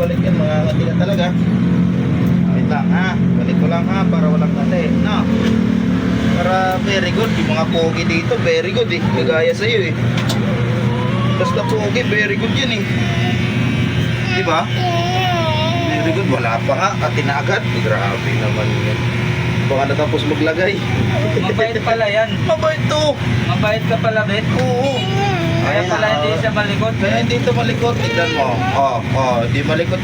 balik yan, mga ngati na talaga. Wait lang ha, balik ko lang ha, para walang ngati, no? Para very good, yung mga pogi dito, very good eh, kagaya sa'yo eh. Basta pogi, very good yan eh. Diba? Very good, wala pa nga, atin na agad. Grabe naman yan. Baka natapos maglagay. Mabait pala yan. Mabait to. Mabait ka pala, Bet. Oo. Kaya pala hindi siya malikot. Kaya hindi ito malikot. Tignan mo. Hindi malikot